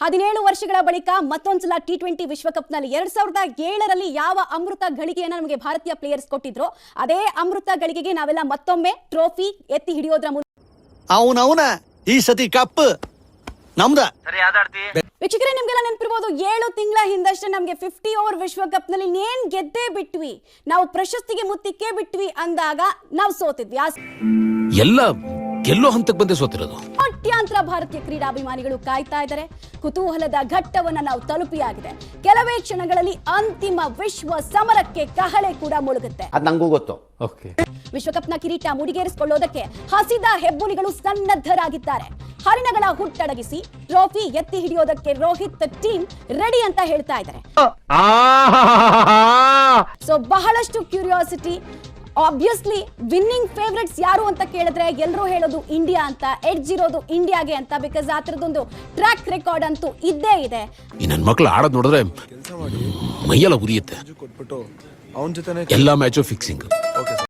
17 ವರ್ಷಗಳ ಬಳಿಕ ಮತ್ತೊಂದ್ಸಲ T20 ವಿಶ್ವಕಪ್ನಲ್ಲಿ 2007ರಲ್ಲಿ ಯಾವ ಅಮೃತ ಗಳಿಗೆಯನ್ನು ನಮಗೆ ಭಾರತೀಯ ಪ್ಲೇಯರ್ಸ್ ಕೊಟ್ಟಿದ್ರು ಅದೇ ಅಮೃತ ಗಳಿಗೆಗೆ ನಾವೆಲ್ಲ ಮತ್ತೊಮ್ಮೆ ಟ್ರೋಫಿ ಎತ್ತಿ ಹಿಡಿಯೋದ್ರ ಮೂಲಕ ಅವನವನ ಈ ಸತಿ ಕಪ್ ನಮ್ದ. ವೀಕ್ಷಕರೇ, ನಿಮ್ಗೆಲ್ಲ ನೆನಪಿರ್ಬೋದು 7 ತಿಂಗಳ ಹಿಂದಷ್ಟೇ ನಮಗೆ 50 ಓವರ್ ವಿಶ್ವಕಪ್ನಲ್ಲಿ ನೇನ್ ಗೆದ್ದೇ ಬಿಟ್ವಿ, ನಾವು ಪ್ರಶಸ್ತಿಗೆ ಮುತ್ತಿಕ್ಕೇ ಬಿಟ್ವಿ ಅಂದಾಗ ನಾವು ಸೋತಿದ್ವಿ. ಎಲ್ಲ ಗೆಲ್ಲೋ ಹಂತಕ್ಕೆ ಬಂದೇ ಸೋತಿರೋದು. ಕೋಟ್ಯಾಂತರ ಭಾರತೀಯ ಕ್ರೀಡಾಭಿಮಾನಿಗಳು ಕಾಯ್ತಾ ಇದ್ದಾರೆ. ಕುತೂಹಲದ ಘಟ್ಟವನ್ನ ನಾವು ತಲುಪಿಯಾಗಿದೆ. ಕೆಲವೇ ಕ್ಷಣಗಳಲ್ಲಿ ಅಂತಿಮ ವಿಶ್ವ ಸಮರಕ್ಕೆ ಕಹಳೆ ಕೂಡ ಮುಳುಗುತ್ತೆ. ಅದು ನಂಗೂ ಗೊತ್ತು. ವಿಶ್ವಕಪ್ನ ಕಿರೀಟ ಮುಡಿಗೇರಿಸಿಕೊಳ್ಳೋದಕ್ಕೆ ಹಸಿದ ಹೆಬ್ಬುಲಿಗಳು ಸನ್ನದ್ಧರಾಗಿದ್ದಾರೆ. ಹರಿಣಗಳ ಹುಟ್ಟಡಗಿಸಿ ಟ್ರೋಫಿ ಎತ್ತಿ ಹಿಡಿಯೋದಕ್ಕೆ ರೋಹಿತ್ ಟೀಮ್ ರೆಡಿ ಅಂತ ಹೇಳ್ತಾ ಇದ್ದಾರೆ. ಸೊ ಬಹಳಷ್ಟು ಕ್ಯೂರಿಯಾಸಿಟಿ. ಆಬ್ವಿಯಸ್ಲಿ ವಿನ್ನಿಂಗ್ ಫೇವರೇಟ್ಸ್ ಯಾರು ಅಂತ ಕೇಳಿದ್ರೆ ಎಲ್ಲರೂ ಹೇಳೋದು ಇಂಡಿಯಾ ಅಂತ, ಎಡ್ಜ್ ಇರೋದು ಇಂಡಿಯಾಗೆ ಅಂತ. ಬಿಕಾಸ್ ಆ ಥರದೊಂದು ಟ್ರ್ಯಾಕ್ ರೆಕಾರ್ಡ್ ಅಂತೂ ಇದ್ದೇ ಇದೆ. ಈ ನನ್ನ ಮಕ್ಕಳು ಆಡೋದು ನೋಡಿದ್ರೆ ಮೈಯೆಲ್ಲ ಉರಿಯುತ್ತೆ. ಎಲ್ಲಾ ಮ್ಯಾಚು ಫಿಕ್ಸಿಂಗ್.